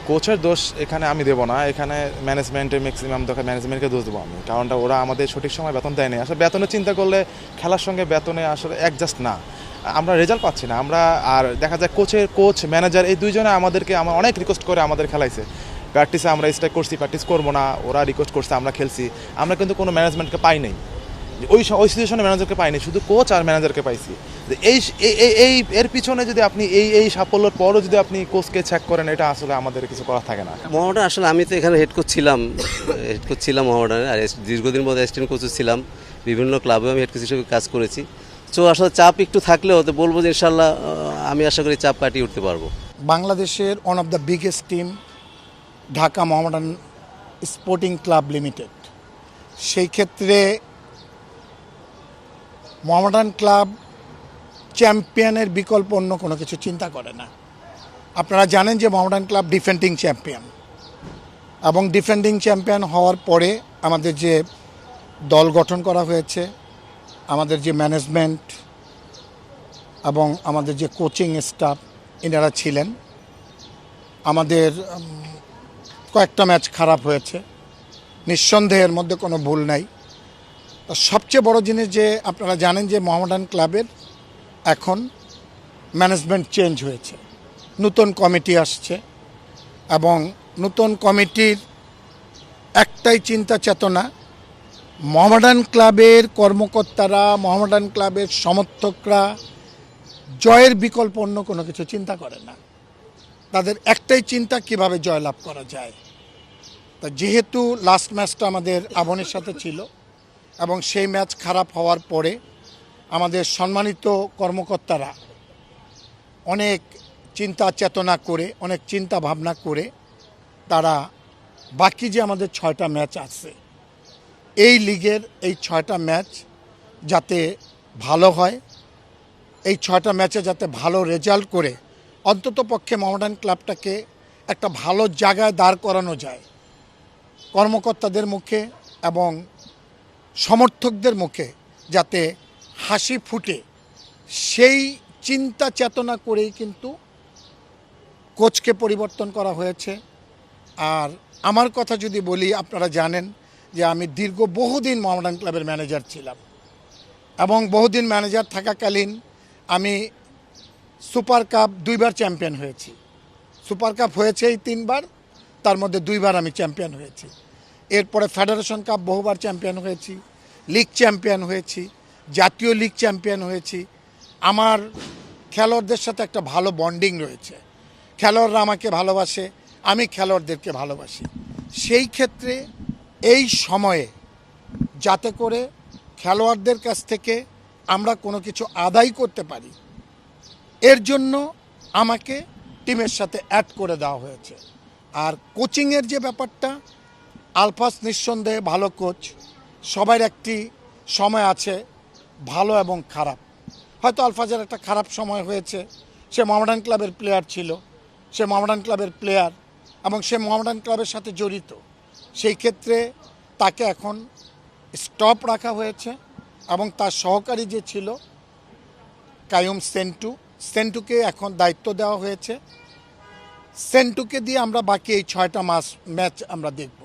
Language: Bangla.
কোচের দোষ এখানে আমি দেবো না, এখানে ম্যানেজমেন্টের ম্যাক্সিমাম ম্যানেজমেন্টকে দোষ দেবো আমি, কারণটা ওরা আমাদের সঠিক সময় বেতন দেয়নি। আসলে বেতনের চিন্তা করলে খেলার সঙ্গে বেতনে আসলে অ্যাডজাস্ট না, আমরা রেজাল্ট পাচ্ছি না আমরা। আর দেখা যায় কোচ ম্যানেজার এই দুইজনে আমাদেরকে অনেক রিকোয়েস্ট করে আমাদের খেলাইছে, প্র্যাকটিসে আমরা স্ট্রাইক করছি, প্র্যাকটিস করবো না, ওরা রিকোয়েস্ট করছে, আমরা খেলছি, আমরা কিন্তু কোনো ম্যানেজমেন্টকে পাই নাই, ওই সিচুয়েশনে ম্যানেজারকে পাইনি, শুধু কোচ আর ম্যানেজারকে পাইছি। এই এই এর পিছনে যদি আপনি এই সাফল্যের পরও যদি আপনি কোচকে চেক করেন, এটা আসলে আমাদের কিছু করা থাকে না। মোহামেডান আসলে আমি তো এখানে হেড কোচ ছিলাম মোহামেডানের, আর দীর্ঘদিন মধ্যে অ্যাসিস্ট্যান্ট কোচ ছিলাম, বিভিন্ন ক্লাবেও আমি হেড কোচ হিসেবে কাজ করেছি। তো আসলে চাপ একটু থাকলেও তো বলবো যে ইনশাল্লাহ আমি আশা করি চাপ কাটিয়ে উঠতে পারবো। বাংলাদেশের one of the biggest team Dhaka Mohammedan sporting club limited, সেই ক্ষেত্রে মোহামেডান ক্লাব চ্যাম্পিয়নের বিকল্প অন্য কোনো কিছু চিন্তা করে না। আপনারা জানেন যে মোহামেডান ক্লাব ডিফেন্ডিং চ্যাম্পিয়ন, এবং ডিফেন্ডিং চ্যাম্পিয়ন হওয়ার পরে আমাদের যে দল গঠন করা হয়েছে, আমাদের যে ম্যানেজমেন্ট এবং আমাদের যে কোচিং স্টাফ এনারা ছিলেন, আমাদের কয়েকটা ম্যাচ খারাপ হয়েছে, নিঃসন্দেহের মধ্যে কোনো ভুল নাই। সবচেয়ে বড় জিনিস যে আপনারা জানেন যে মোহামেডান ক্লাবের এখন ম্যানেজমেন্ট চেঞ্জ হয়েছে, নতুন কমিটি আসছে, এবং নতুন কমিটির একটাই চিন্তা চেতনা, মোহামেডান ক্লাবের কর্মকর্তারা, মোহামেডান ক্লাবের সমর্থকরা জয়ের বিকল্প অন্য কোনো কিছু চিন্তা করে না, তাদের একটাই চিন্তা কিভাবে জয়লাভ করা যায়। তা যেহেতু লাস্ট ম্যাচটা আমাদের আবনের সাথে ছিল, এবং সেই ম্যাচ খারাপ হওয়ার পরে আমাদের সম্মানিত কর্মকর্তারা অনেক চিন্তা চেতনা করে, অনেক চিন্তা ভাবনা করে তারা বাকি যে আমাদের 6টা ম্যাচ আছে, এই লিগের এই 6টা ম্যাচ যাতে ভালো হয়, এই 6টা ম্যাচে যাতে ভালো রেজাল্ট করে অন্তত পক্ষে মোহামেডান ক্লাবটাকে একটা ভালো জায়গায় দাঁড় করানো যায়, কর্মকর্তাদের মুখে এবং সমর্থকদের মুখে যাতে হাসি ফুটে, সেই চিন্তা চেতনা করেই কিন্তু কোচকে পরিবর্তন করা হয়েছে। আর আমার কথা যদি বলি, আপনারা জানেন যে আমি বহুদিন মোহামেডান ক্লাবের ম্যানেজার ছিলাম, এবং বহুদিন ম্যানেজার থাকাকালীন আমি সুপার কাপ 2বার চ্যাম্পিয়ন হয়েছি। সুপার কাপ হয়েছে এই 3বার, তার মধ্যে 2বার আমি চ্যাম্পিয়ন হয়েছি। এরপরে ফেডারেশন কাপ বহুবার চ্যাম্পিয়ন হয়েছি, লিগ চ্যাম্পিয়ন হয়েছি, জাতীয় লিগ চ্যাম্পিয়ন হয়েছি। আমার খেলোয়াড়দের সাথে একটা ভালো বন্ডিং রয়েছে, খেলোয়াড়রা আমাকে ভালোবাসে, আমি খেলোয়াড়দেরকে ভালোবাসি। সেই ক্ষেত্রে এই সময়ে যাতে করে খেলোয়াড়দের কাছ থেকে আমরা কোনো কিছু আদায় করতে পারি, এর জন্য আমাকে টিমের সাথে অ্যাড করে দেওয়া হয়েছে। আর কোচিংয়ের যে ব্যাপারটা, আলফাস নিঃসন্দেহে ভালো কোচ, সবার একটি সময় আছে ভালো এবং খারাপ। হয়তো আলফাজের একটা খারাপ সময় হয়েছে, সে মোহামেডান ক্লাবের প্লেয়ার ছিল, সে মোহামেডান ক্লাবের প্লেয়ার এবং সে মোহামেডান ক্লাবের সাথে জড়িত, সেই ক্ষেত্রে তাকে এখন স্টপ রাখা হয়েছে, এবং তার সহকারী যে ছিল কায়ুম সেন্টুকে এখন দায়িত্ব দেওয়া হয়েছে। সেন্টুকে দিয়ে আমরা বাকি এই 6টা ম্যাচ আমরা দেখব।